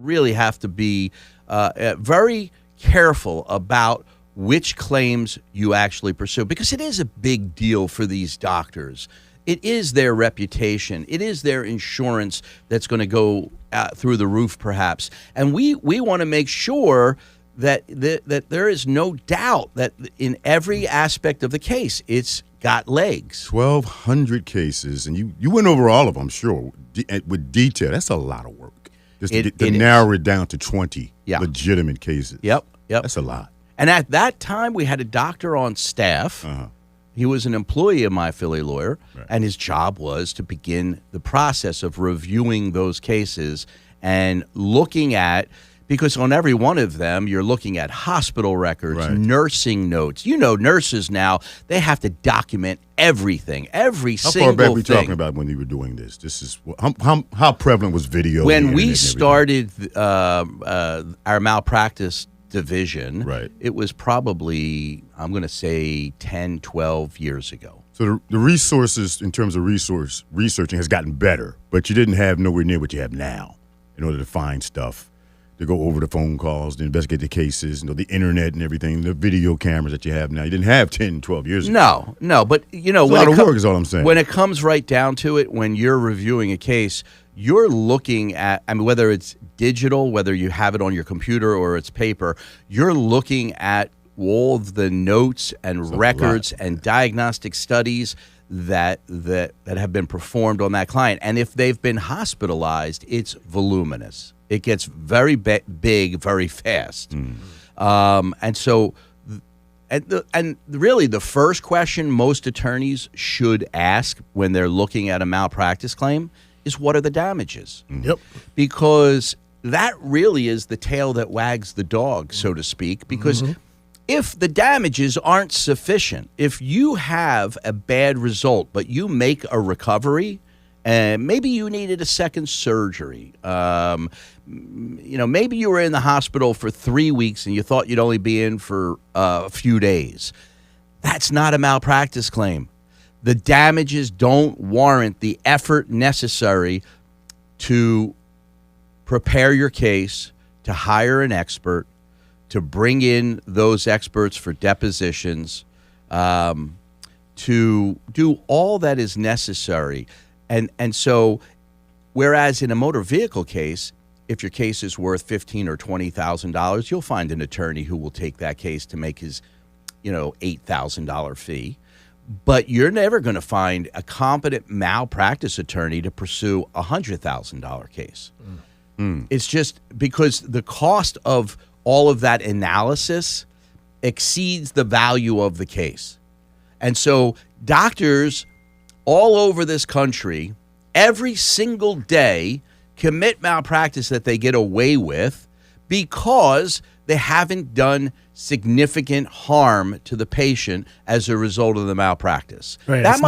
really have to be very careful about which claims you actually pursue, because it is a big deal for these doctors. It is their reputation. It is their insurance that's going to go through the roof, perhaps. And we want to make sure that there is no doubt that in every aspect of the case, it's got legs. 1,200 cases, and you went over all of them, I'm sure, with detail. That's a lot of work. Just to narrow it down to 20 legitimate cases. Yep. That's a lot. And at that time, we had a doctor on staff. He was an employee of My Philly Lawyer, and his job was to begin the process of reviewing those cases and looking at, because on every one of them, you're looking at hospital records, nursing notes. You know, nurses now, they have to document everything, every single thing. How far back are we talking about when you were doing this? This is how prevalent was video? When we started our malpractice division, it was probably, I'm going to say, 10, 12 years ago. So the resources, in terms of researching, has gotten better, but you didn't have nowhere near what you have now in order to find stuff, to go over the phone calls, to investigate the cases, the internet and everything, the video cameras that you have now. You didn't have 10, 12 years ago. No, but, it's a lot of work is all I'm saying. When it comes right down to it, when you're reviewing a case, you're looking at, whether it's digital, whether you have it on your computer or it's paper, you're looking at all of the notes and records and diagnostic studies that have been performed on that client. And if they've been hospitalized, it's voluminous. It gets very big very fast. And so, and really the first question most attorneys should ask when they're looking at a malpractice claim is, what are the damages? Yep. Because that really is the tail that wags the dog, so to speak, because if the damages aren't sufficient, if you have a bad result, but you make a recovery, and maybe you needed a second surgery, maybe you were in the hospital for 3 weeks and you thought you'd only be in for a few days, that's not a malpractice claim. The damages don't warrant the effort necessary to prepare your case, to hire an expert, to bring in those experts for depositions, to do all that is necessary. And so, whereas in a motor vehicle case, if your case is worth $15,000 or $20,000, you'll find an attorney who will take that case to make his, $8,000 fee. But you're never going to find a competent malpractice attorney to pursue a $100,000 case. It's just because the cost of all of that analysis exceeds the value of the case. And so doctors all over this country, every single day, commit malpractice that they get away with because they haven't done significant harm to the patient as a result of the malpractice. Right. That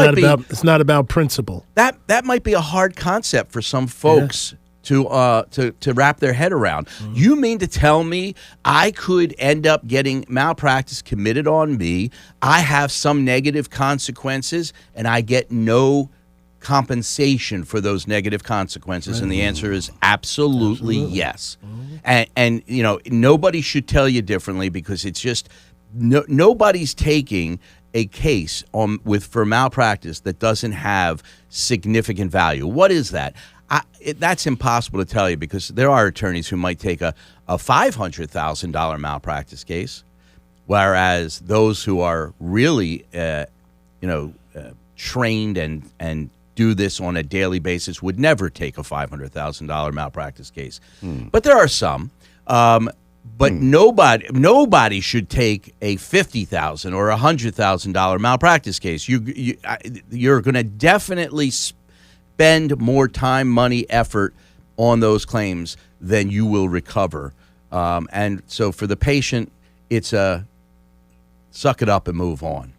It's not about principle. That might be a hard concept for some folks to wrap their head around. You mean to tell me I could end up getting malpractice committed on me, I have some negative consequences, and I get no compensation for those negative consequences? And the answer is absolutely yes. And nobody should tell you differently, because it's just nobody's taking a case for malpractice that doesn't have significant value. What is that? That's impossible to tell you, because there are attorneys who might take a $500,000 malpractice case, whereas those who are really trained and do this on a daily basis would never take a $500,000 malpractice case. But there are some. But nobody should take a $50,000 or $100,000 malpractice case. You're going to definitely spend more time, money, effort on those claims than you will recover. And so for the patient, it's a suck it up and move on.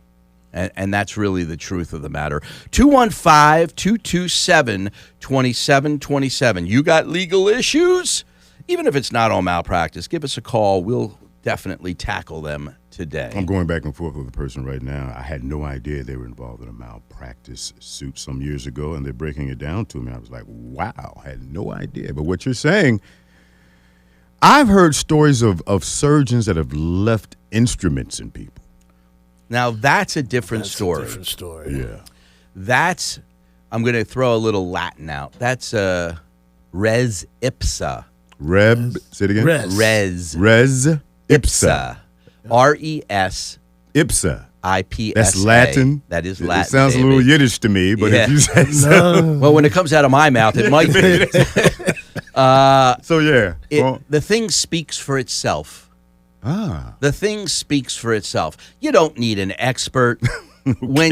And that's really the truth of the matter. 215-227-2727. You got legal issues? Even if it's not on malpractice, give us a call. We'll definitely tackle them today. I'm going back and forth with a person right now. I had no idea they were involved in a malpractice suit some years ago, and they're breaking it down to me. I was like, wow, I had no idea. But what you're saying, I've heard stories of surgeons that have left instruments in people. Now, that's a different That's story. a different story. Yeah. That's, I'm going to throw a little Latin out. That's res ipsa. Say it again. Res. Res ipsa. Ipsa. R-E-S. Ipsa. I-P-S-A. That's Latin. That is Latin. It sounds baby. a little Yiddish to me, but Yeah. if you say so. Well, when it comes out of my mouth, it might be. So, yeah. Well, The thing speaks for itself. ah. The thing speaks for itself. You don't need an expert. When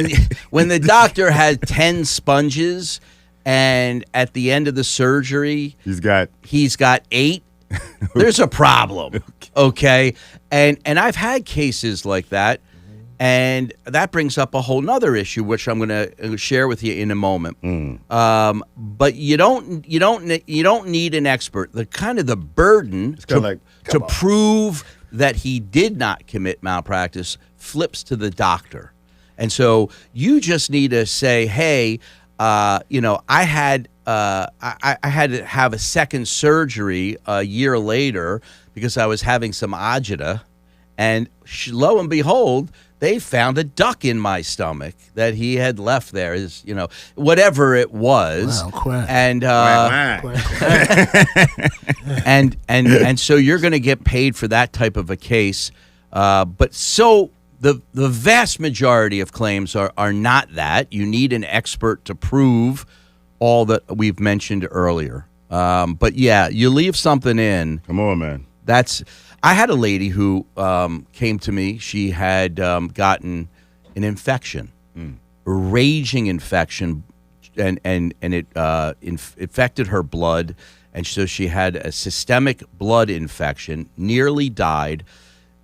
the doctor had 10 sponges and at the end of the surgery He's got. he's got 8, there's a problem. Okay? And I've had cases like that. And that brings up a whole nother issue, which I'm going to share with you in a moment. But you don't need an expert. The burden kinda like, to prove that he did not commit malpractice flips to the doctor, and so you just need to say, "Hey, I had to have a second surgery a year later because I was having some agita, and lo and behold." They found a duck in my stomach that he had left there, whatever it was. Wow, quack. And Quack. and so you're going to get paid for that type of a case. But so the vast majority of claims are not that. You need an expert to prove all that we've mentioned earlier. But yeah, you leave something in. Come on, man. I had a lady who came to me. She had gotten an infection, a raging infection, and it infected her blood, and so she had a systemic blood infection. Nearly died.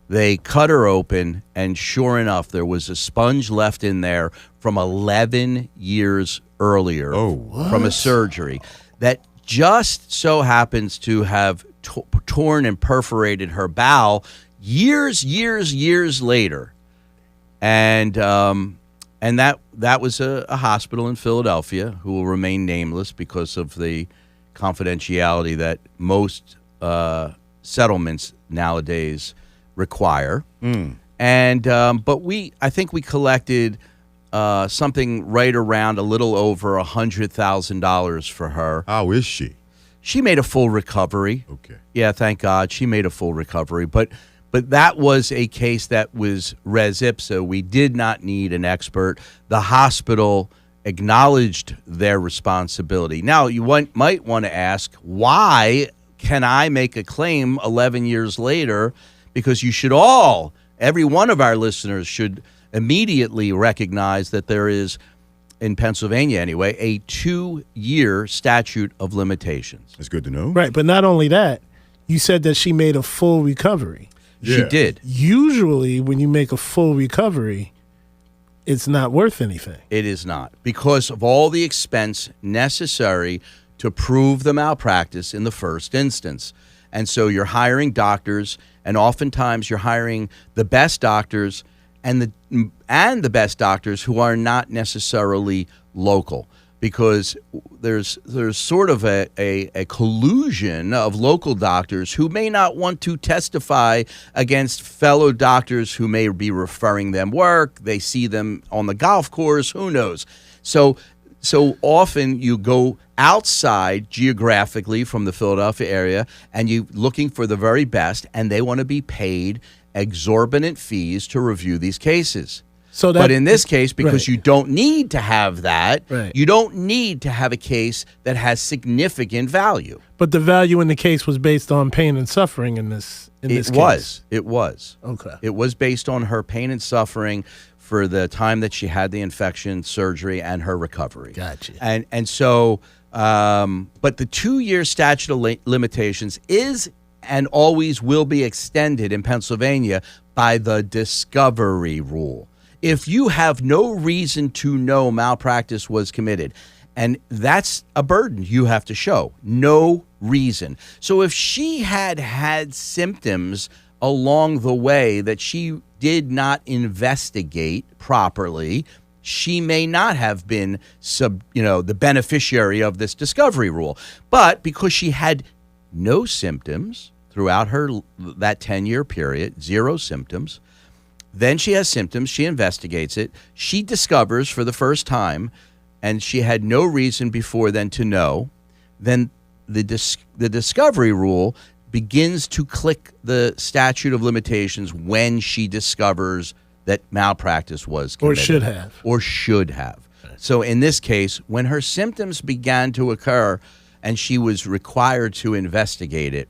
They cut her open, and sure enough, there was a sponge left in there from 11 years earlier from a surgery that just so happens to have torn and perforated her bowel years later, and that was a hospital in Philadelphia who will remain nameless because of the confidentiality that most settlements nowadays require. And but I think we collected something right around a little over $100,000 for her. How is she? She made a full recovery. Okay. Yeah, thank God she made a full recovery. But that was a case that was res ipsa. We did not need an expert. The hospital acknowledged their responsibility. Now, you might want to ask, why can I make a claim 11 years later? Because every one of our listeners should immediately recognize that there is, in Pennsylvania anyway, a 2-year statute of limitations. That's good to know. Right, but not only that, you said that she made a full recovery. Yeah. She did. Usually, when you make a full recovery, it's not worth anything. It is not, because of all the expense necessary to prove the malpractice in the first instance. And so you're hiring doctors, and oftentimes you're hiring the best doctors and the best doctors who are not necessarily local, because there's sort of a collusion of local doctors who may not want to testify against fellow doctors who may be referring them work. They see them on the golf course. Who knows? So often you go outside geographically from the Philadelphia area, and you're looking for the very best, and they want to be paid exorbitant fees to review these cases. But in this case, because you don't need to have that, you don't need to have a case that has significant value. But the value in the case was based on pain and suffering in this case. It was. Okay. It was based on her pain and suffering for the time that she had the infection, surgery, and her recovery. Gotcha. And so, but the 2-year statute of limitations is and always will be extended in Pennsylvania by the discovery rule. If you have no reason to know malpractice was committed, and that's a burden you have to show, no reason. So if she had symptoms along the way that she did not investigate properly, she may not have been the beneficiary of this discovery rule. But because she had no symptoms, throughout that 10-year period, 0 symptoms. Then she has symptoms. She investigates it. She discovers for the first time, and she had no reason before then to know, then the discovery rule begins to click the statute of limitations when she discovers that malpractice was committed. Or should have. So in this case, when her symptoms began to occur and she was required to investigate it,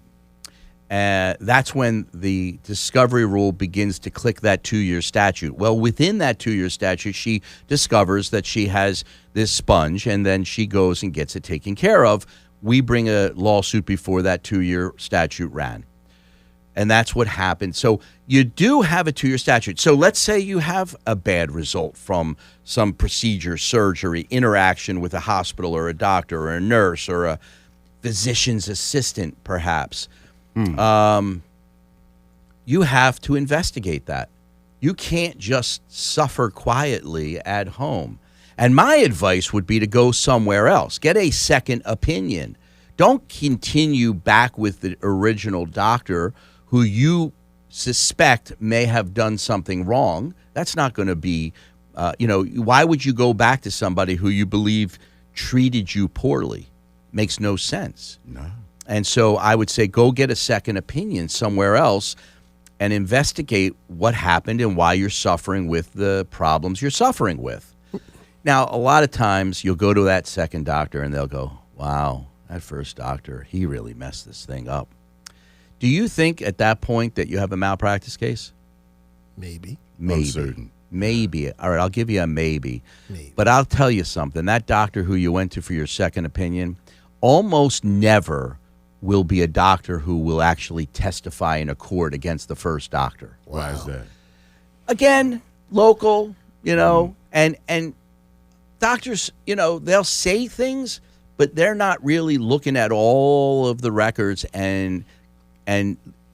that's when the discovery rule begins to click that 2-year statute. Well, within that 2-year statute, she discovers that she has this sponge, and then she goes and gets it taken care of. We bring a lawsuit before that 2-year statute ran. And that's what happened. So you do have a 2-year statute. So let's say you have a bad result from some procedure, surgery, interaction with a hospital or a doctor or a nurse or a physician's assistant, perhaps. You have to investigate that. You can't just suffer quietly at home. And my advice would be to go somewhere else. Get a second opinion. Don't continue back with the original doctor who you suspect may have done something wrong. That's not going to be, why would you go back to somebody who you believe treated you poorly? Makes no sense. No. And so I would say go get a second opinion somewhere else and investigate what happened and why you're suffering with the problems you're suffering with. Now, a lot of times you'll go to that second doctor and they'll go, wow, that first doctor, he really messed this thing up. Do you think at that point that you have a malpractice case? Maybe. Uncertain. Maybe. All right, I'll give you a maybe. Maybe. But I'll tell you something. That doctor who you went to for your second opinion almost never will be a doctor who will actually testify in a court against the first doctor. Why is that? Again, local, and doctors, they'll say things, but they're not really looking at all of the records and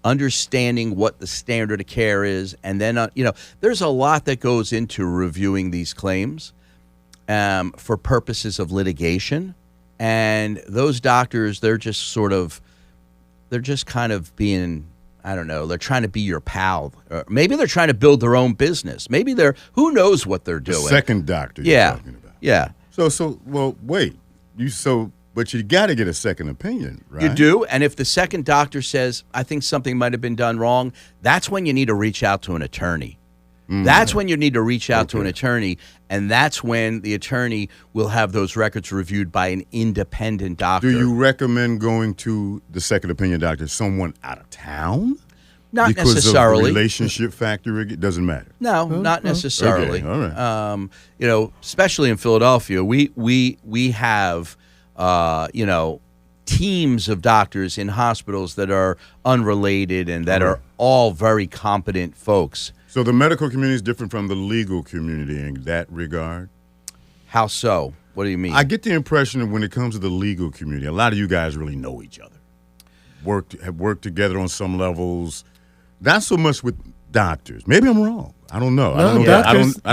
understanding what the standard of care is. And then, there's a lot that goes into reviewing these claims for purposes of litigation. And those doctors, they're just kind of being, I don't know, they're trying to be your pal. Or maybe they're trying to build their own business. Maybe who knows what they're doing. The second doctor you're talking about. Yeah. Well, wait. But you got to get a second opinion, right? You do, and if the second doctor says, I think something might have been done wrong, that's when you need to reach out to an attorney. That's when you need to reach out to an attorney, and that's when the attorney will have those records reviewed by an independent doctor. Do you recommend going to the second opinion doctor, someone out of town? Not because necessarily. Of the relationship factor, it doesn't matter. No, not necessarily. Okay, all right. Especially in Philadelphia, we have teams of doctors in hospitals that are unrelated and that are all very competent folks. So the medical community is different from the legal community in that regard? How so? What do you mean? I get the impression that when it comes to the legal community, a lot of you guys really know each other. Have worked together on some levels. Not so much with doctors. Maybe I'm wrong. I don't know. I don't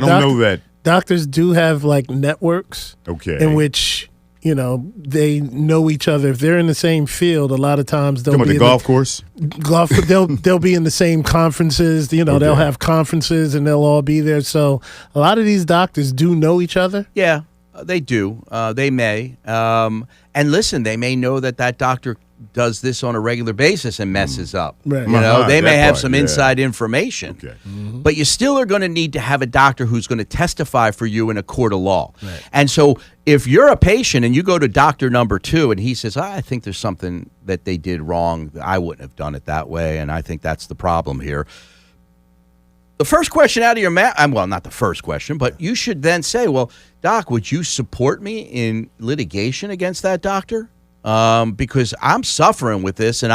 know that. Doctors do have like networks. Okay. In which they know each other. If they're in the same field, a lot of times they'll be the golf course. They'll be in the same conferences. They'll have conferences and they'll all be there. So a lot of these doctors do know each other. Yeah, they do. They may. And listen, they may know that doctor does this on a regular basis and messes up. Right. They may have some inside information. Okay. But you still are going to need to have a doctor who's going to testify for you in a court of law. Right. And so if you're a patient and you go to doctor number 2 and he says, I think there's something that they did wrong, I wouldn't have done it that way, and I think that's the problem here. The first question out of your mouth, well, not the first question, but you should then say, well, doc, would you support me in litigation against that doctor? Because I'm suffering with this, and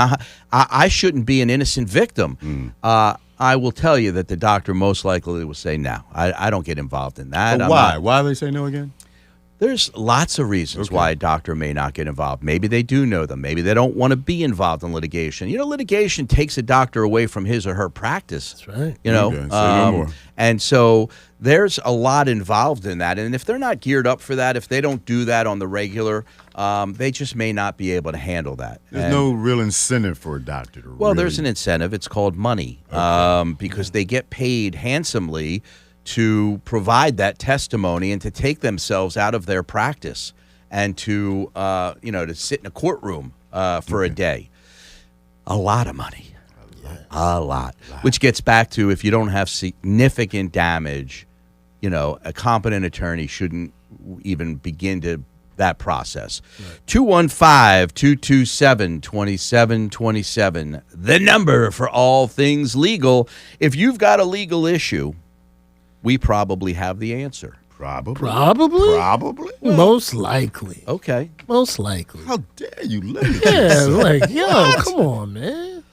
I shouldn't be an innocent victim. I will tell you that the doctor most likely will say no. I don't get involved in that. Why? Why do they say no again? There's lots of reasons why a doctor may not get involved. Maybe they do know them. Maybe they don't want to be involved in litigation. Litigation takes a doctor away from his or her practice. That's right. Okay, say no more. And so there's a lot involved in that. And if they're not geared up for that, if they don't do that on the regular, they just may not be able to handle that. There's no real incentive for a doctor to Well, really, there's an incentive. It's called money, because they get paid handsomely to provide that testimony and to take themselves out of their practice and to to sit in a courtroom for a day. A lot of money. A lot. Which gets back to, if you don't have significant damage, a competent attorney shouldn't even begin that process. 215-227-2727, the number for all things legal. If you've got a legal issue, we probably have the answer. Probably. Most likely. Okay. Most likely. How dare you limit Yeah, yourself? like, yo, come on, man.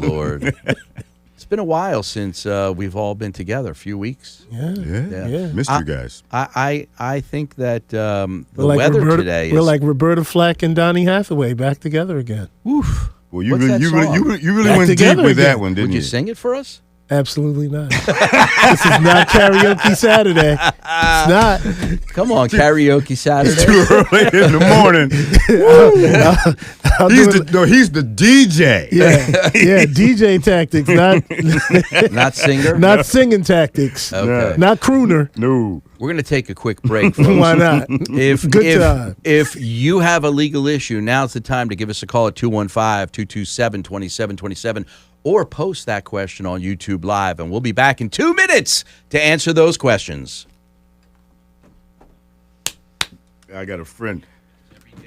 Lord. It's been a while since we've all been together, a few weeks. Yeah. Missed you guys. I think that the We're like weather Roberta, today we're is... like Roberta Flack and Donny Hathaway back together again. Oof. Well, you What's really, that you really, song? you really, you really Back went deep together with again. that one, didn't Would you sing it for us? Absolutely not. This is not karaoke Saturday. It's not. Come on, karaoke Saturday. Too early in the morning. I'll He's do the it- he's the DJ. yeah, DJ tactics, Not singer? not singing tactics, Okay. not crooner. No. We're going to take a quick break, folks. Why not? If, Good if, time. if you have a legal issue, now's the time to give us a call at 215-227-2727 or post that question on YouTube Live, and we'll be back in 2 minutes to answer those questions. I got a friend.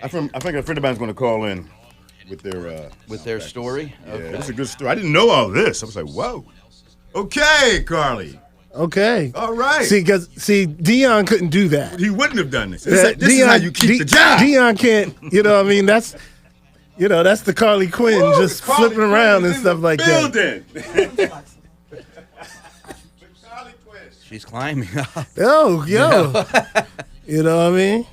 I think a friend of mine's going to call in with their story? Yeah, it's a good story. I didn't know all this. I was like, whoa. Okay, Carly. Okay. All right. See, Dion couldn't do that. He wouldn't have done this. This is how you keep the job. Dion can't. You know what I mean? That's the Carly Quinn Woo, just the Carly flipping around Quinn and is stuff in like the that. building. She's climbing up. Oh, yo. You know what I mean?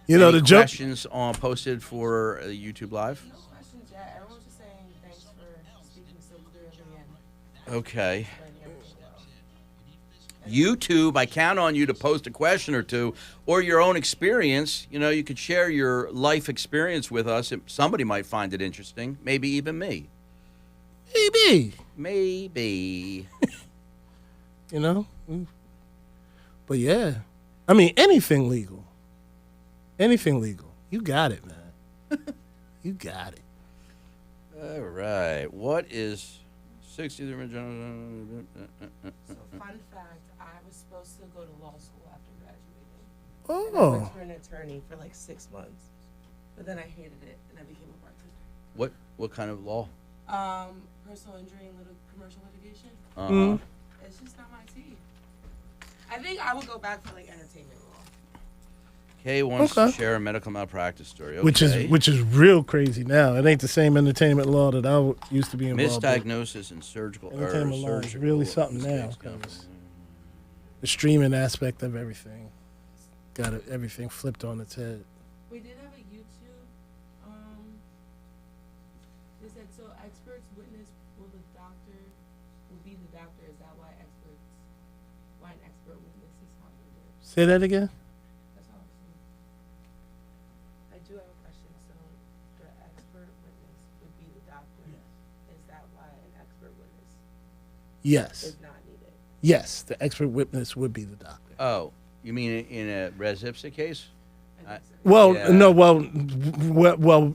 Any the joke- questions posted for YouTube Live? Questions, yeah. Everyone's just saying thanks for speaking so clearly and Okay. letting everything go. YouTube, I count on you to post a question or two or your own experience. You could share your life experience with us. Somebody might find it interesting, maybe even me. Maybe. Maybe. But yeah. I mean, anything legal. Anything legal. You got it, man. You got it. All right. What is 63? So, fun fact, I was supposed to go to law school after graduating. And I Oh. went to an attorney for like 6 months. But then I hated it and I became a bartender. What kind of law? Personal injury and commercial litigation. Uh-huh. It's just not my tea. I think I would go back for like entertainment law. Kay wants to Okay. share a medical malpractice story. Okay. Which is real crazy now. It ain't the same entertainment law that I used to be involved in. misdiagnosis and surgical Entertainment law is surgical really something now, mistakes. 'cause the streaming aspect of everything got everything flipped on its head. We did have a YouTube. They said so. Experts witness. Will be the doctor? Is that why an expert witnesses how they do? Say that again. That's all. I do have a question. So the expert witness would be the doctor. Is that why an expert witness Yes. is not needed? Yes, the expert witness would be the doctor. Oh, you mean in a Res Ipsa case? I think so. Well, Yeah. no, well,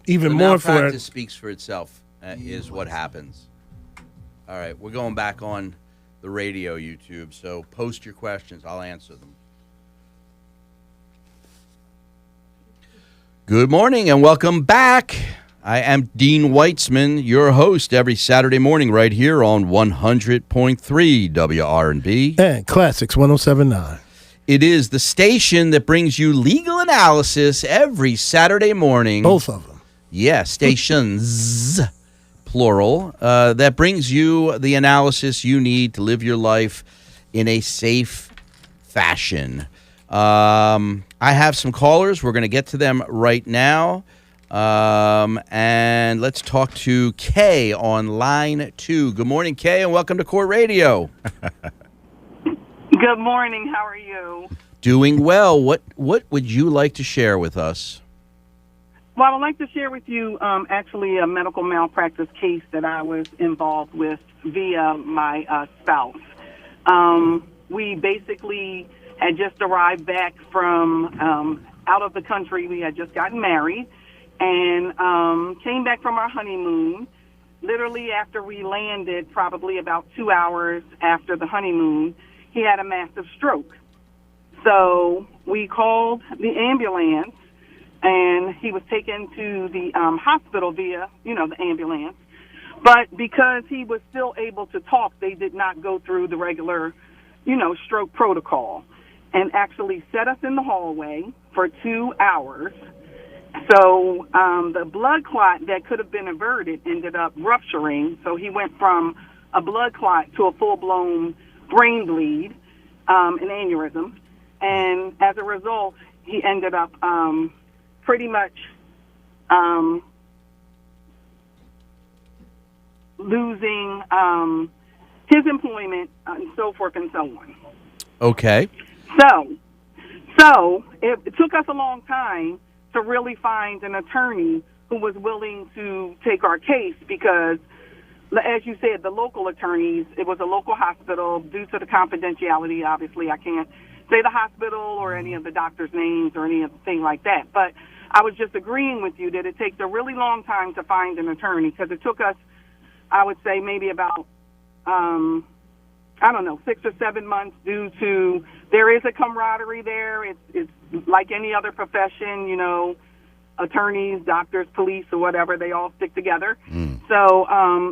even The more for malpractice it. speaks for itself, is what happens. All right, we're going back on the radio, YouTube, so post your questions. I'll answer them. Good morning and welcome back. I am Dean Weitzman, your host every Saturday morning right here on 100.3 WRNB. And Classics 107.9. It is the station that brings you legal analysis every Saturday morning. Both of them. Yeah, stations, plural, that brings you the analysis you need to live your life in a safe fashion. I have some callers. We're going to get to them right now. And let's talk to Kay on line 2. Good morning, Kay, and welcome to Court Radio. Good morning. How are you? Doing well. What would you like to share with us? Well, I would like to share with you actually a medical malpractice case that I was involved with via my spouse. We basically had just arrived back from out of the country. We had just gotten married and came back from our honeymoon. Literally after we landed, probably about 2 hours after the honeymoon, he had a massive stroke. So we called the ambulance, and he was taken to the hospital via, the ambulance. But because he was still able to talk, they did not go through the regular, stroke protocol and actually set us in the hallway for 2 hours. So the blood clot that could have been averted ended up rupturing. So he went from a blood clot to a full-blown brain bleed, an aneurysm. And as a result, he ended up pretty much losing his employment and so forth and so on. Okay. So it took us a long time to really find an attorney who was willing to take our case because, as you said, the local attorneys, it was a local hospital. Due to the confidentiality, obviously, I can't say the hospital or any of the doctors' names or anything like that. But I was just agreeing with you that it takes a really long time to find an attorney because it took us, I would say, maybe about, 6 or 7 months due to there is a camaraderie there. It's like any other profession, attorneys, doctors, police, or whatever, they all stick together. So,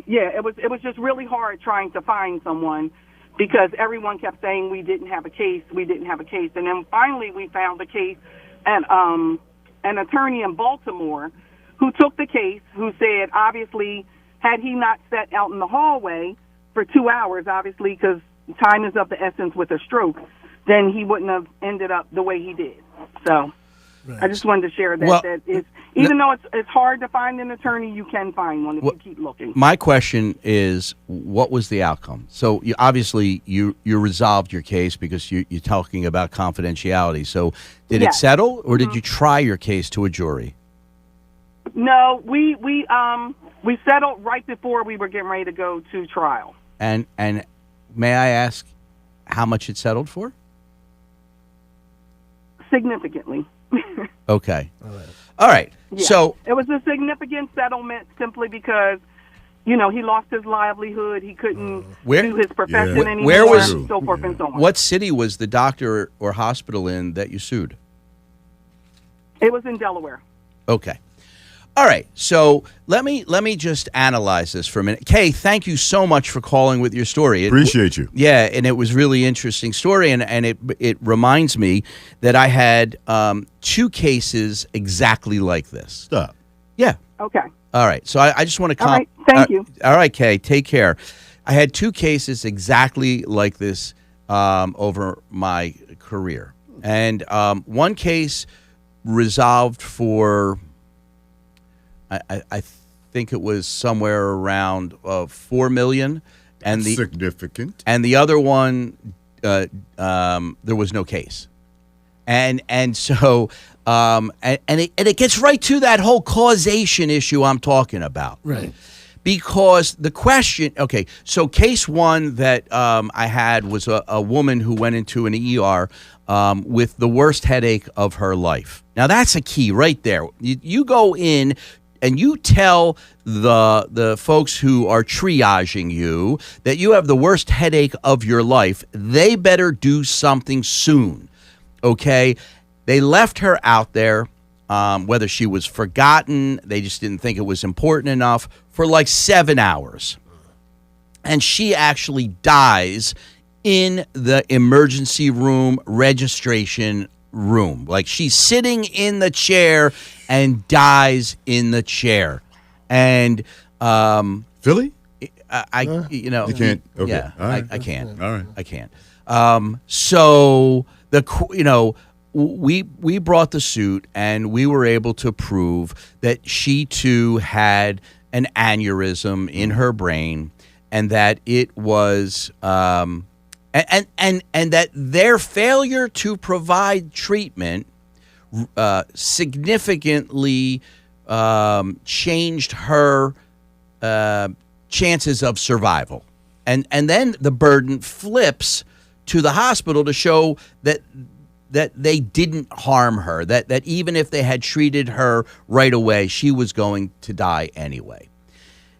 it was just really hard trying to find someone because everyone kept saying we didn't have a case. And then finally we found the case and an attorney in Baltimore who took the case, who said, obviously, had he not sat out in the hallway for 2 hours, obviously, because time is of the essence with a stroke, then he wouldn't have ended up the way he did. So I just wanted to share that. Well, that it's, even though it's hard to find an attorney, you can find one if you keep looking. My question is, what was the outcome? So obviously you resolved your case because you're talking about confidentiality. So did it settle, or did you try your case to a jury? No, we settled right before we were getting ready to go to trial. And may I ask how much it settled for? Significantly. Okay. All right. Yeah. So it was a significant settlement simply because, he lost his livelihood. He couldn't do his profession anymore. Where was so forth and so on. What city was the doctor or hospital in that you sued? It was in Delaware. Okay. All right. So let me just analyze this for a minute. Kay, thank you so much for calling with your story. Appreciate you. Yeah, and it was really interesting story, and it reminds me that I had 2 cases exactly like this. Stop. Yeah. Okay. All right. So I just want to All right. Thank you. All right, Kay. Take care. I had 2 cases exactly like this over my career, and one case resolved for I think it was somewhere around $4 million, and the significant. And the other one, there was no case, and so it gets right to that whole causation issue I'm talking about, Right. Because the question, okay, so case one that I had was a woman who went into an ER with the worst headache of her life. Now that's a key right there. You go in and you tell the folks who are triaging you that you have the worst headache of your life. They better do something soon, okay? They left her out there, whether she was forgotten, they just didn't think it was important enough, for like 7 hours. And she actually dies in the emergency room registration room. Like she's sitting in the chair and dies in the chair. And Philly? you know, You can't. Okay. Yeah, All right. I can't. All right. I can't. So we brought the suit, and we were able to prove that she too had an aneurysm in her brain, and that it was and that their failure to provide treatment significantly changed her chances of survival. And then the burden flips to the hospital to show that they didn't harm her, that even if they had treated her right away, she was going to die anyway.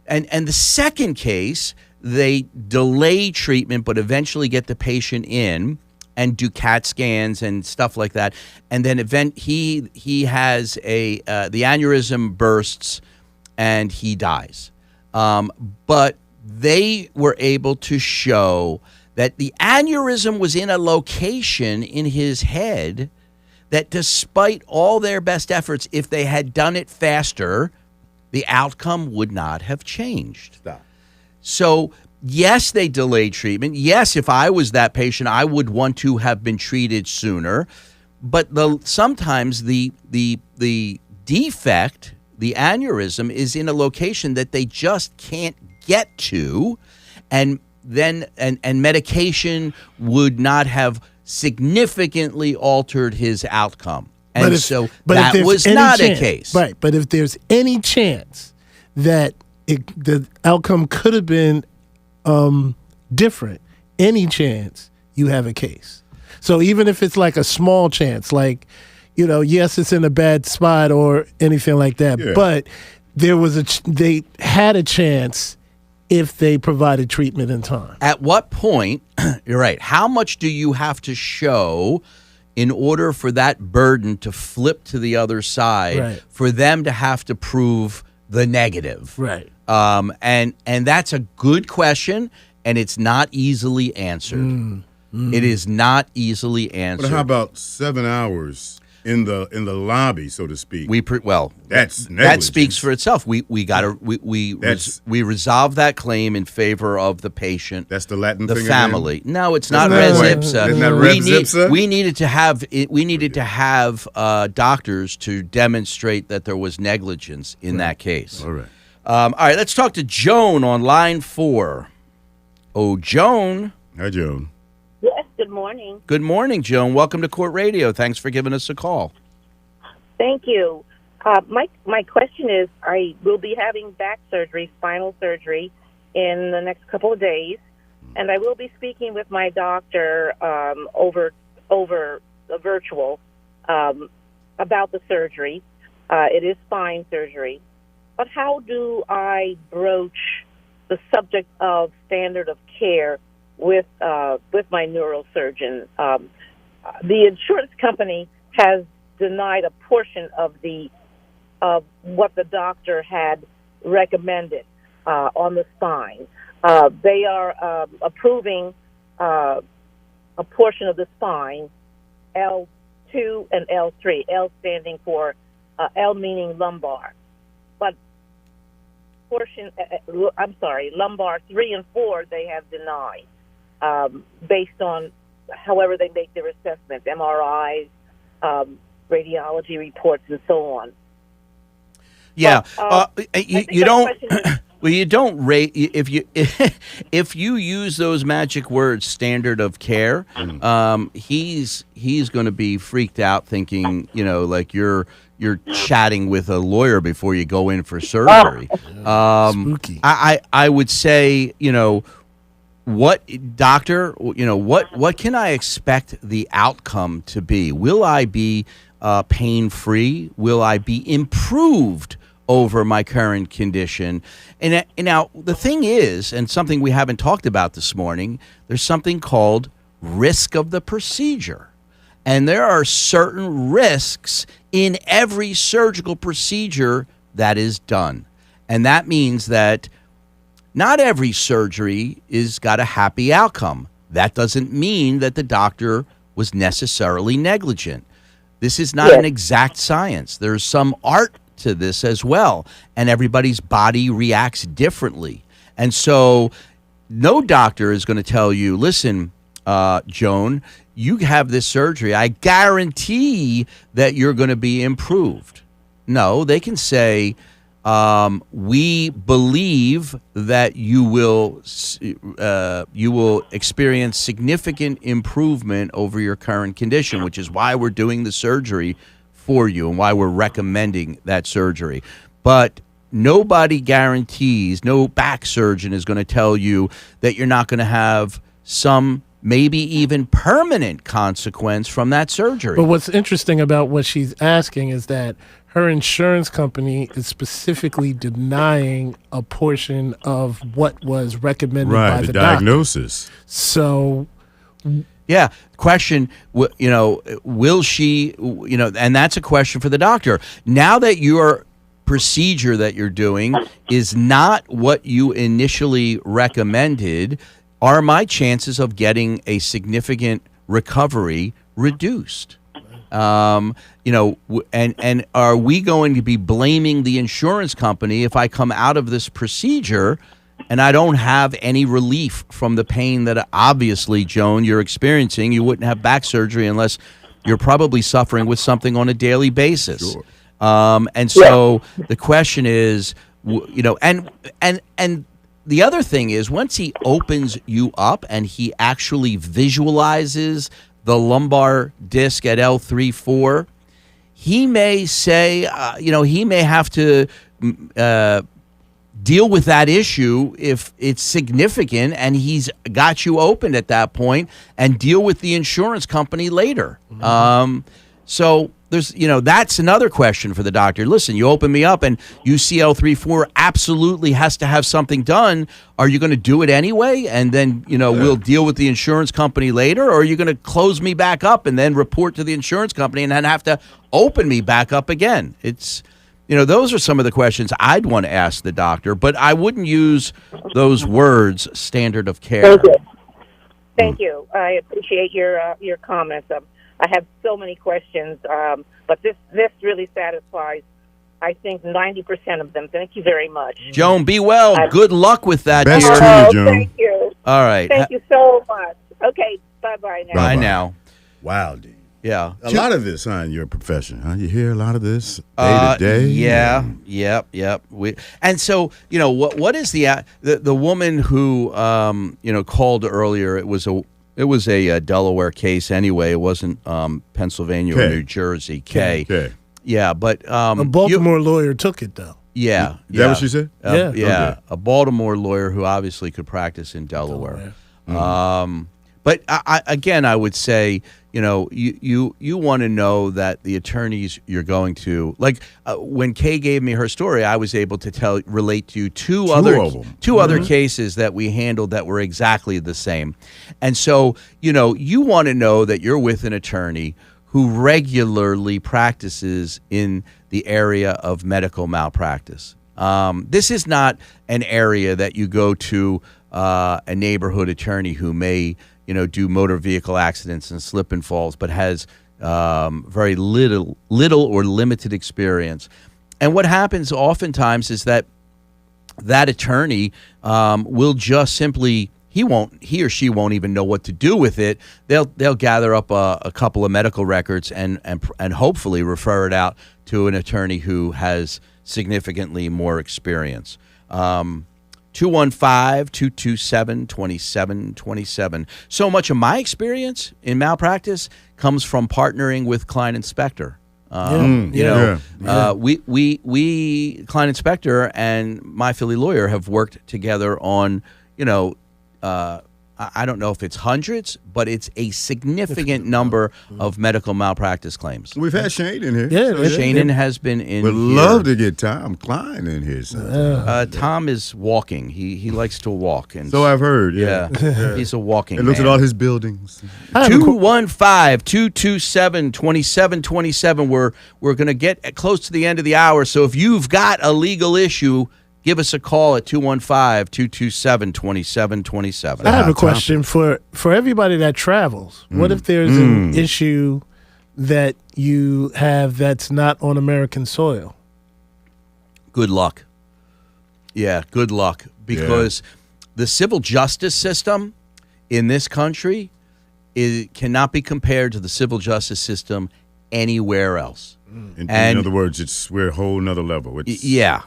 And the second case, they delay treatment but eventually get the patient in and do CAT scans and stuff like that. And then he has the aneurysm bursts and he dies. But they were able to show that the aneurysm was in a location in his head that despite all their best efforts, if they had done it faster, the outcome would not have changed. Stop. So, yes, they delayed treatment. Yes, if I was that patient, I would want to have been treated sooner. But sometimes the defect, the aneurysm, is in a location that they just can't get to, and medication would not have significantly altered his outcome. And that was not a case. Right, but if there's any chance that the outcome could have been different, any chance, you have a case. So even if it's like a small chance, like, yes, it's in a bad spot or anything like that, but they had a chance if they provided treatment in time. At what point, you're right, how much do you have to show in order for that burden to flip to the other side, for them to have to prove the negative? Right. And that's a good question, and it's not easily answered. It is not easily answered. But how about 7 hours in the lobby, so to speak? that That's negligence. speaks for itself. We resolve that claim in favor of the patient. That's the Latin the thing family. Again? No, it's not res ipsa. Isn't that res ipsa? We needed to have doctors to demonstrate that there was negligence in that case. All right. All right, let's talk to Joan on line 4. Oh, Joan. Hi, Joan. Yes, good morning. Good morning, Joan. Welcome to Court Radio. Thanks for giving us a call. Thank you. My question is, I will be having back surgery, spinal surgery, in the next couple of days, and I will be speaking with my doctor over the virtual about the surgery. It is spine surgery. But how do I broach the subject of standard of care with my neurosurgeon? The insurance company has denied a portion of what the doctor had recommended on the spine. They are approving a portion of the spine, L2 and L3. L standing for L meaning lumbar, but lumbar 3 and 4 they have denied. Based on however they make their assessments, MRIs, radiology reports, and so on. Yeah, you don't. Is, well, you don't rate if you use those magic words, standard of care. He's going to be freaked out, thinking like you're chatting with a lawyer before you go in for surgery. Spooky. I would say what doctor, what can I expect the outcome to be? Will I be pain-free? Will I be improved over my current condition? And now the thing is, and something we haven't talked about this morning, there's something called risk of the procedure. And there are certain risks in every surgical procedure that is done. And that means that not every surgery is got a happy outcome. That doesn't mean that the doctor was necessarily negligent. This is not an exact science. There's some art to this as well, and everybody's body reacts differently. And so no doctor is going to tell you, listen, Joan, you have this surgery. I guarantee that you're going to be improved. No, they can say, we believe that you will experience significant improvement over your current condition, which is why we're doing the surgery for you and why we're recommending that surgery. But nobody guarantees, no back surgeon is going to tell you that you're not going to have some maybe even permanent consequence from that surgery. But what's interesting about what she's asking is that her insurance company is specifically denying a portion of what was recommended by Right, the the doctor. diagnosis. So Yeah. Question, will she, and that's a question for the doctor. Now that your procedure that you're doing is not what you initially recommended, are my chances of getting a significant recovery reduced? And are we going to be blaming the insurance company if I come out of this procedure and I don't have any relief from the pain that obviously, Joan, you're experiencing? You wouldn't have back surgery unless you're probably suffering with something on a daily basis. Sure. And so the question is, and the other thing is, once he opens you up and he actually visualizes the lumbar disc at L3-4, he may say, he may have to deal with that issue if it's significant, and he's got you open at that point, and deal with the insurance company later. So there's, that's another question for the doctor. Listen, you open me up and UCL3-4 absolutely has to have something done. Are you going to do it anyway? And then, we'll deal with the insurance company later? Or are you going to close me back up and then report to the insurance company and then have to open me back up again? It's, those are some of the questions I'd want to ask the doctor, but I wouldn't use those words, standard of care. Thank you. I appreciate your comments. I have so many questions, but this really satisfies, I think, 90% of them. Thank you very much. Joan, be well. Good luck with that, Best dear. to you, Joan. Thank you. All right. Thank you so much. Okay, bye-bye now. Bye Bye-bye. now. Wow, Dean. Yeah. A lot of this, in your profession, huh? You hear a lot of this day to day? Yeah. Yep. And so, what is the woman who, called earlier? It was a Delaware case anyway. It wasn't Pennsylvania or New Jersey. Okay. Yeah, but a Baltimore lawyer took it, though. Yeah. Is that what she said? Yeah. Yeah. Okay. A Baltimore lawyer who obviously could practice in Delaware. But I would say, you want to know that the attorneys you're going to, like when Kay gave me her story, I was able to relate to you two other cases that we handled that were exactly the same. And so, you want to know that you're with an attorney who regularly practices in the area of medical malpractice. This is not an area that you go to a neighborhood attorney who may, do motor vehicle accidents and slip and falls, but has very little or limited experience. And what happens oftentimes is that attorney will just simply, he or she won't even know what to do with it. They'll gather up a couple of medical records and hopefully refer it out to an attorney who has significantly more experience. 215-227-2727. So much of my experience in malpractice comes from partnering with Klein Inspector. We Klein Inspector and My Philly Lawyer have worked together on, I don't know if it's hundreds, but it's a significant number of medical malpractice claims. We've had Shane in here. Yeah, Shannon has been in We'd here. love to get Tom Klein in here sometime. Tom is walking. He likes to walk. And So I've heard, yeah, he's a walking And looks at man. all his buildings. 215-227-2727. We're going to get close to the end of the hour. So if you've got a legal issue, give us a call at 215-227-2727. I have a question for everybody that travels. What if there's an issue that you have that's not on American soil? Good luck. Yeah, good luck. Because the civil justice system in this country cannot be compared to the civil justice system anywhere else. In And- other words, we're a whole nother level. It's, Yeah.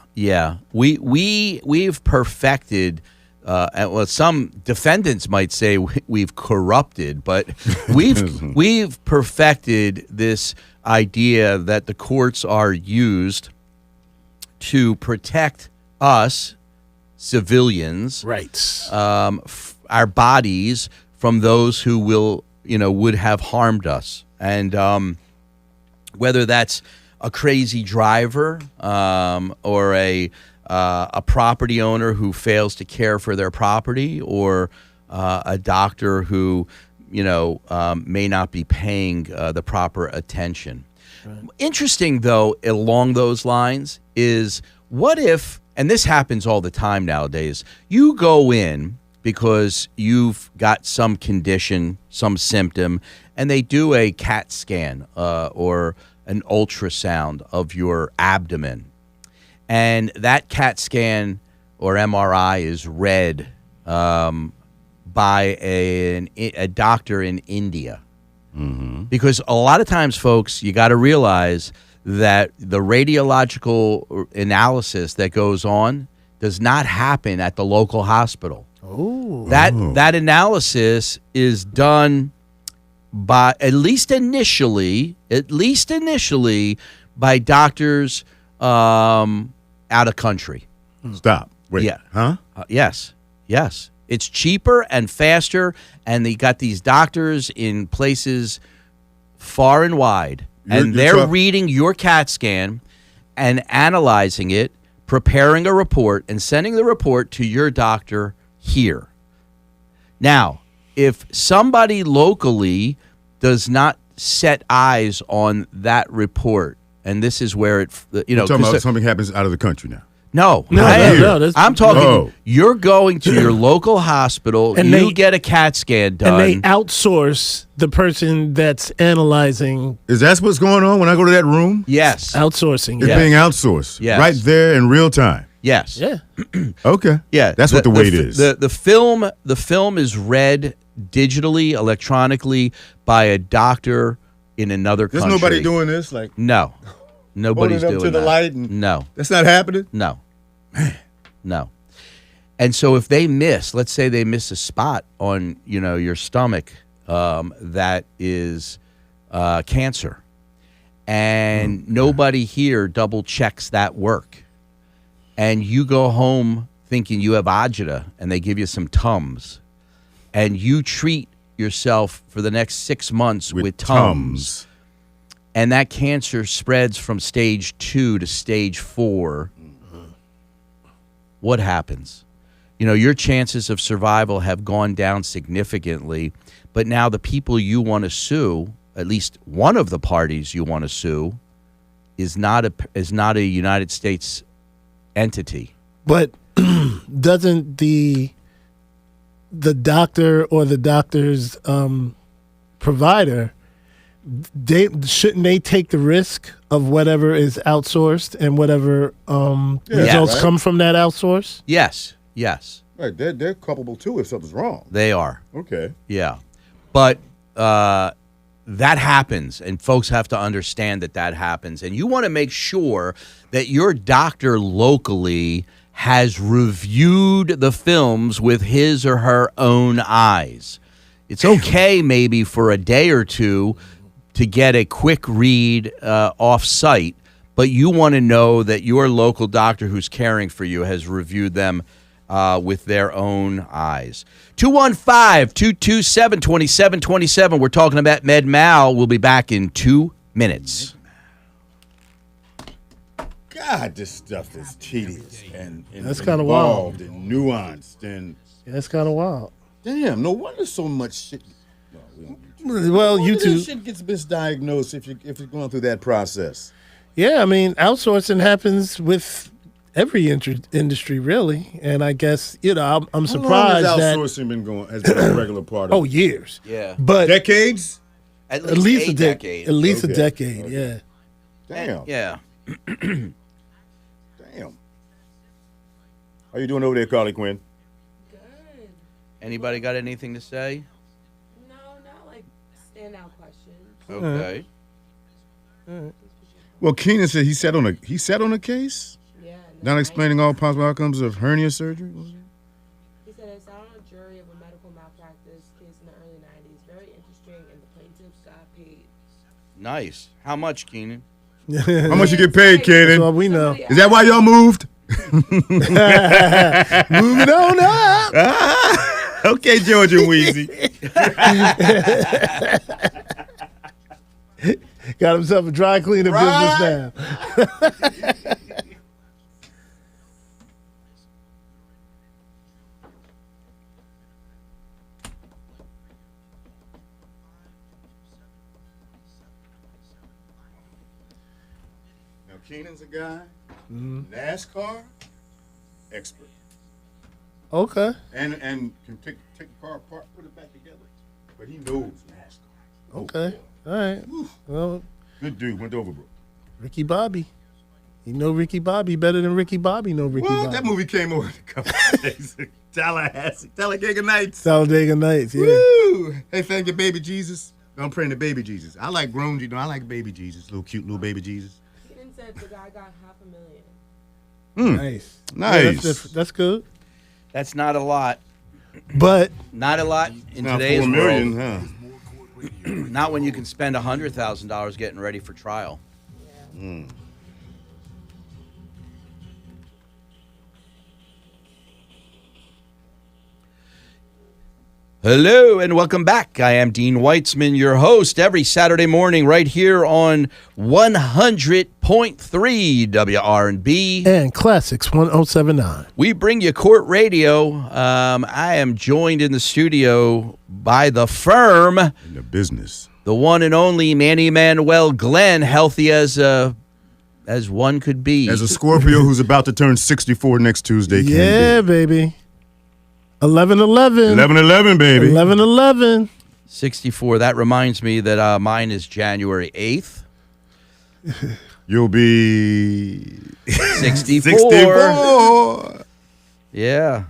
We've perfected. Well, some defendants might say we've corrupted, but we've perfected this idea that the courts are used to protect us civilians, Right. our bodies from those who would have harmed us, and whether that's a crazy driver or a property owner who fails to care for their property, or a doctor who may not be paying the proper attention. Interesting, though, along those lines is, what if, and this happens all the time nowadays, you go in because you've got some condition, some symptom, and they do a CAT scan or an ultrasound of your abdomen. And that CAT scan or MRI is read by a doctor in India. Because a lot of times, folks, you got to realize that the radiological analysis that goes on does not happen at the local hospital. That analysis is done by at least initially by doctors out of country. Stop. Wait. Yeah. Huh? Yes. It's cheaper and faster, and they got these doctors in places far and wide, and they're reading your CAT scan and analyzing it, preparing a report, and sending the report to your doctor here. Now, if somebody locally does not set eyes on that report, and this is where You're talking about something happens out of the country now. No, that's- I'm talking. Oh. You're going to your local hospital, And you they- get a CAT scan done. And they outsource the person that's analyzing, Is that what's going on when I go to that room? yes, outsourcing. It's Yes. being outsourced. Yes. Right there in real time. yes, Yeah. Okay. yeah. That's what the weight is. The film is read digitally, electronically by a doctor in another There's country. nobody doing this. Like, No, nobody's Holding up doing to the that. light and- No. that's not happening. No. And so if they miss, let's say they miss a spot on, your stomach that is cancer, and nobody here double checks that work, and you go home thinking you have agita, and they give you some Tums, and you treat yourself for the next 6 months with Tums, and that cancer spreads from stage 2 to stage 4, what happens? Your chances of survival have gone down significantly, but now the people you want to sue, at least one of the parties you want to sue, is not a United States entity. But doesn't the doctor or the doctor's provider, shouldn't they take the risk of whatever is outsourced and whatever results right. come from that outsource? Yes. Right. They're culpable too if something's wrong. They are. Okay. Yeah. But that happens, and folks have to understand that happens. And you want to make sure that your doctor locally has reviewed the films with his or her own eyes. It's okay maybe for a day or two to get a quick read off-site, but you want to know that your local doctor who's caring for you has reviewed them with their own eyes. 215-227-2727. We're talking about MedMal. We'll be back in 2 minutes. God, this stuff is tedious and That's kinda wild. involved and nuanced and That's kind of wild. damn. No wonder so much shit. Well, No wonder YouTube. this shit gets misdiagnosed if you're going through that process. Yeah, I mean, outsourcing happens with every industry, really. And I guess, I'm How long surprised has that. outsourcing has been a regular part of Oh, years. Yeah. But decades? at least a decade. decade. At least a Okay. decade, yeah. Damn. Yeah. Damn. How you doing over there, Carly Quinn? Good. Anybody got anything to say? No, not like standout questions. Okay. Well, Keenan said he sat on a case, Yeah. in the not 90s. explaining all possible outcomes of hernia surgery. He said I sat on a jury of a medical malpractice case in the early 90s. Very interesting, and the plaintiffs got paid. Nice. How much, Keenan? How much you get paid, That's all Keenan? we know. Somebody Is that why y'all moved? Moving on up. Okay, George and Wheezy. Got himself a dry cleaner business now. Now, Keenan's a guy, NASCAR expert, Okay. and can take the car apart, put it back together. But he knows NASCAR. Okay. All right. Well, Good dude, went over, bro. Ricky Bobby. You know Ricky Bobby better than Ricky Bobby know Ricky What? Bobby. That movie came over a couple of days ago. Tallahassee, Talladega Nights. Talladega Nights, yeah. Woo! Hey, thank you, baby Jesus. I'm praying to baby Jesus. I like grown, you know. I like baby Jesus, little cute little baby Jesus. Keenan said the guy got $500,000. Nice. Nice. Yeah, that's good. That's not a lot. But Not a lot in Now today's 4 million, world. huh? Not when you can spend $100,000 getting ready for trial. Hello and welcome back. I am Dean Weitzman, your host, every Saturday morning right here on 100.3 WRNB. and Classics 1079. We bring you court radio. I am joined in the studio by the firm, In the business. the one and only Manny Manuel Glenn, healthy as one could be. As a Scorpio who's about to turn 64 next Tuesday. Yeah, baby. 11-11. 11-11, baby. 11-11. 64. That reminds me that mine is January 8th. You'll be 64. 64. Yeah.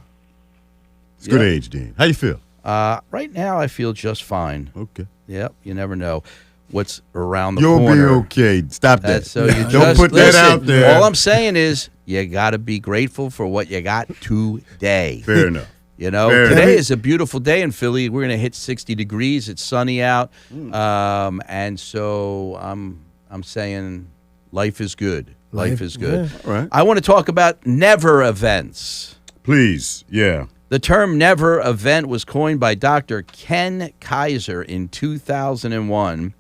It's a good Yep. age, Dean. How you feel? Right now, I feel just fine. Okay. Yep. You never know what's around the You'll corner. be okay. Stop that. That's so you Don't just put that listen, out there. All I'm saying is you got to be grateful for what you got today. Fair enough. You know, Fair today enough. is a beautiful day in Philly. We're going to hit 60 degrees. It's sunny out, Mm. and so I'm saying life is good. Life is good. All right. I want to talk about never events. Please. Yeah. The term never event was coined by Dr. Ken Kaiser in 2001.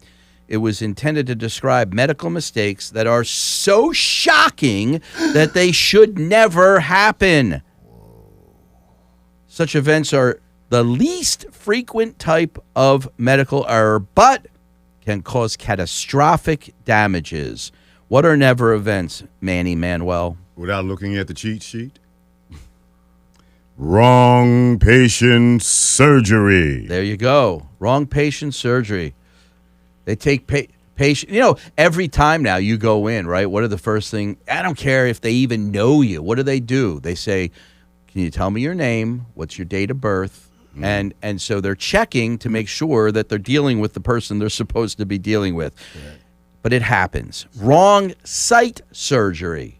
It was intended to describe medical mistakes that are so shocking that they should never happen. Such events are the least frequent type of medical error, but can cause catastrophic damages. What are never events, Manny Manuel? Without looking at the cheat sheet. Wrong patient surgery. There you go. Wrong patient surgery. They take patient. You know, every time now you go in, right? What are the first thing? I don't care if they even know you. What do? They say, "Can you tell me your name? What's your date of birth?" And so they're checking to make sure that they're dealing with the person they're supposed to be dealing with. But it happens. Wrong site surgery.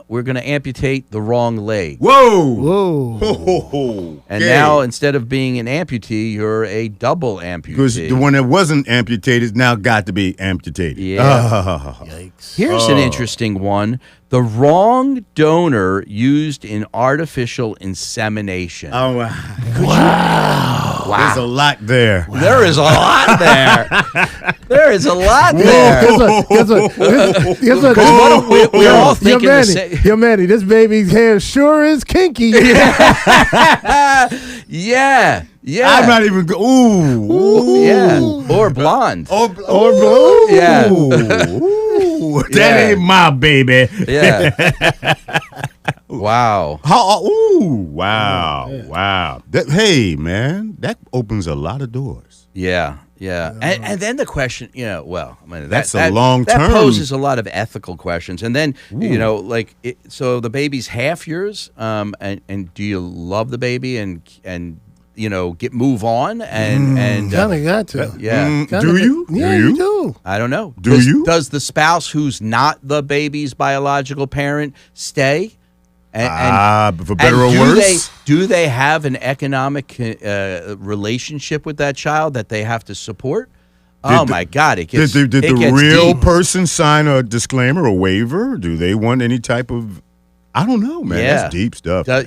We're going to amputate the wrong leg. Whoa. Whoa. Ho, ho, ho. And Okay. now, instead of being an amputee, you're a double amputee. Because the one that wasn't amputated now got to be amputated. Yeah. Yikes. Here's an interesting one. The wrong donor used in artificial insemination. Oh, wow. There's a lot there. There is a lot there. There is a lot there. Guess what? Guess what? We're all thinking the same. Yo, Manny, this baby's hair sure is kinky. Yeah. Yeah. I'm not even Ooh. Yeah. Or blonde. Or blue? Yeah. Ooh. That Yeah. ain't my baby. Yeah. Wow. Ooh. Wow. Wow. Hey, man, that opens a lot of doors. Yeah, yeah, and then the question, well, I mean, That's a long that term. poses a lot of ethical questions, and then so the baby's half yours, and do you love the baby, and move on and Kind of got to. yeah. Kinda Do got- you? Yeah, Do you do. I don't know. Do you? Does the spouse who's not the baby's biological parent stay? For better or do worse? do they have an economic relationship with that child that they have to support? My God! It gets Did it the gets real deep. person sign a disclaimer, a waiver? Do they want any type of? I don't know, man. Yeah. That's deep stuff. Does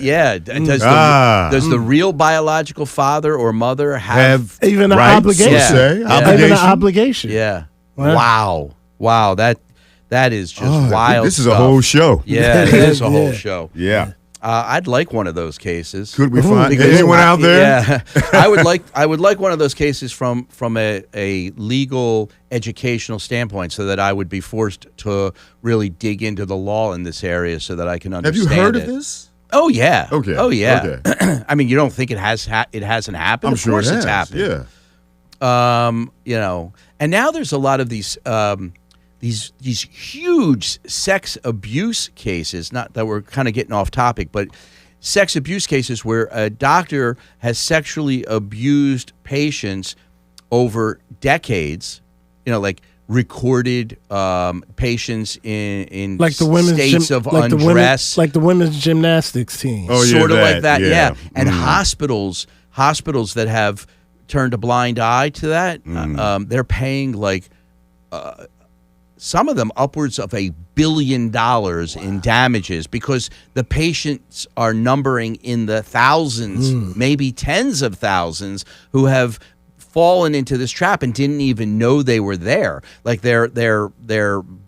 the real biological father or mother have? Even an rights, obligation. let's say, Yeah. Even obligation? an obligation. Yeah. Wow. Wow. That is just Oh, wild. This is a stuff. whole show. Yeah, it is a whole Yeah. show. Yeah. I'd like one of those cases. Could we find Because anyone out there? Yeah, I would like one of those cases from a legal educational standpoint, so that I would be forced to really dig into the law in this area, so that I can Have understand. you heard it. of this? Oh yeah. Okay. Oh yeah. Okay. I mean, you don't think it hasn't happened? I'm Of sure course it it's has. happened. Yeah. And now there's a lot of these huge sex abuse cases. Not that we're kind of getting off topic, but sex abuse cases where a doctor has sexually abused patients over decades. Like recorded patients in Like the women's states of like undress, like the women's gymnastics team. Oh, yeah, sort of like that, yeah. yeah. And hospitals that have turned a blind eye to that, they're paying some of them upwards of $1 billion in damages, because the patients are numbering in the thousands, maybe tens of thousands, who have fallen into this trap and didn't even know they were there. Like their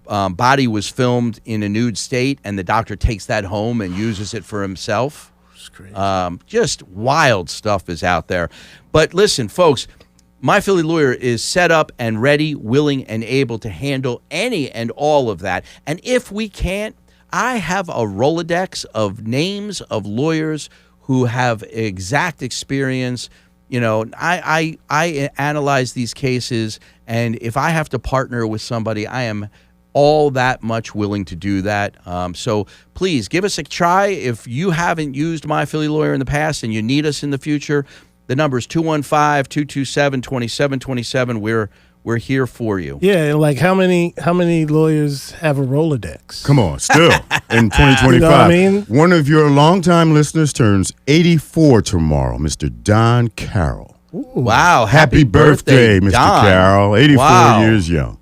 body was filmed in a nude state, and the doctor takes that home and uses it for himself. It's crazy. Just wild stuff is out there. But listen, folks, My Philly Lawyer is set up and ready, willing, and able to handle any and all of that. And if we can't, I have a Rolodex of names of lawyers who have exact experience. I analyze these cases, and if I have to partner with somebody, I am all that much willing to do that. So please give us a try. If you haven't used My Philly Lawyer in the past and you need us in the future, the number is 215-227-2727. We're here for you. Yeah, like how many lawyers have a Rolodex? Come on, still in 2025. You know what I mean? One of your longtime listeners turns 84 tomorrow, Mr. Don Carroll. Wow. Happy birthday, Mr. Don. Carroll. 84 Wow. years young.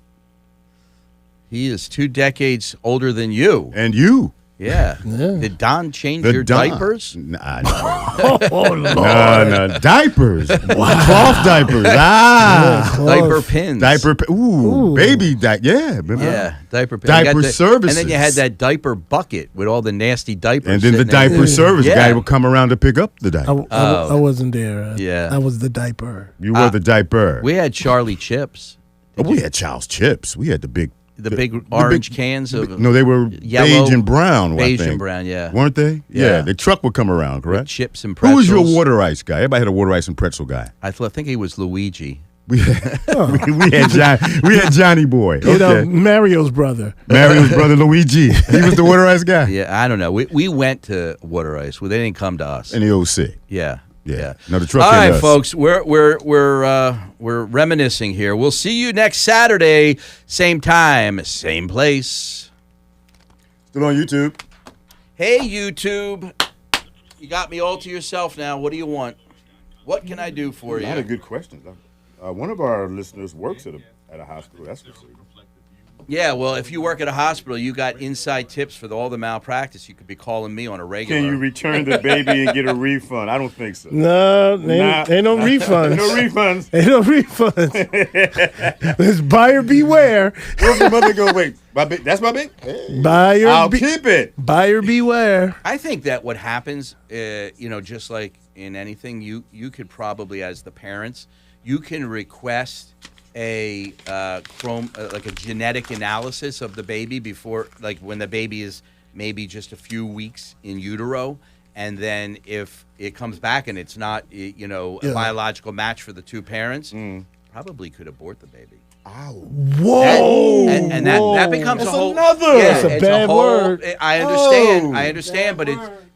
He is 2 decades older than you. And you. Yeah. Yeah. Did Don change The your Don. diapers? Nah, no. Oh, Lord. No, diapers. Cloth diapers. Diaper pins. Baby diaper. Yeah, remember? Yeah, diaper pins. Diaper You got services. And then you had that diaper bucket with all the nasty diapers. And then the sitting in diaper it. service Yeah. guy would come around to pick up the diaper. I wasn't there. Yeah. I was the diaper. You were the diaper. We had Charlie Chips, We had Charles Chips. We had the big. the big orange cans of No, they were yellow, beige and brown. I beige think. and brown, yeah. Weren't they? Yeah. The truck would come around, with correct? chips and Who pretzels. was your water ice guy? Everybody had a water ice and pretzel guy. I think he was Luigi. We had Johnny Boy. You know, Okay. Mario's brother. Mario's brother Luigi. He was the water ice guy. Yeah, I don't know. We went to Water Ice. Well, they didn't come to us. In the OC. Yeah. Yeah. No, the truck All hit right, us. folks, we're reminiscing here. We'll see you next Saturday, same time, same place. Still on YouTube. Hey, YouTube, you got me all to yourself now. What do you want? What can I do for A lot of you? good questions. One of our listeners works at a hospital. That's for sure. Yeah, well, if you work at a hospital, you got inside tips for all the malpractice. You could be calling me on a regular. Can you return the baby and get a refund? I don't think so. No, ain't no refunds. No refunds. Ain't no refunds. It's buyer beware. Where's your mother go? Wait, that's my baby? Hey, Buyer I'll keep it. buyer beware. I think that what happens, just like in anything, you could probably, as the parents, you can request a like a genetic analysis of the baby before, like when the baby is maybe just a few weeks in utero, and then if it comes back and it's not a biological match for the two parents, probably could abort the baby. Ow. Whoa. And that becomes That's a whole another. That's a it's bad whole, word. I understand. Oh. I understand, but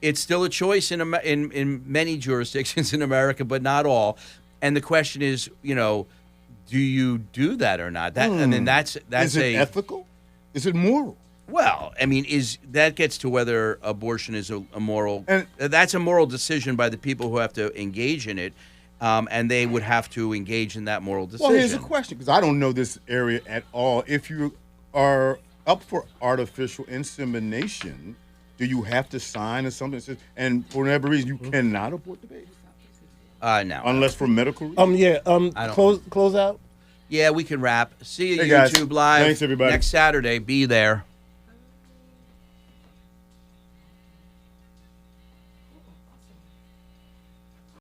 it's still a choice in many jurisdictions in America, but not all. And the question is, do you do that or not? That I mean, that's Is it ethical? Is it moral? well, I mean, is that gets to whether abortion is a moral? And- That's a moral decision by the people who have to engage in it, and they would have to engage in that moral decision. Well, here's a question, because I don't know this area at all. If you are up for artificial insemination, do you have to sign or something that says, and for whatever reason, you cannot abort the baby? No. Unless for medical reasons? I don't- Close out. Yeah, we can wrap. See you Hey, guys. YouTube Live Thanks, everybody. next Saturday. Be there.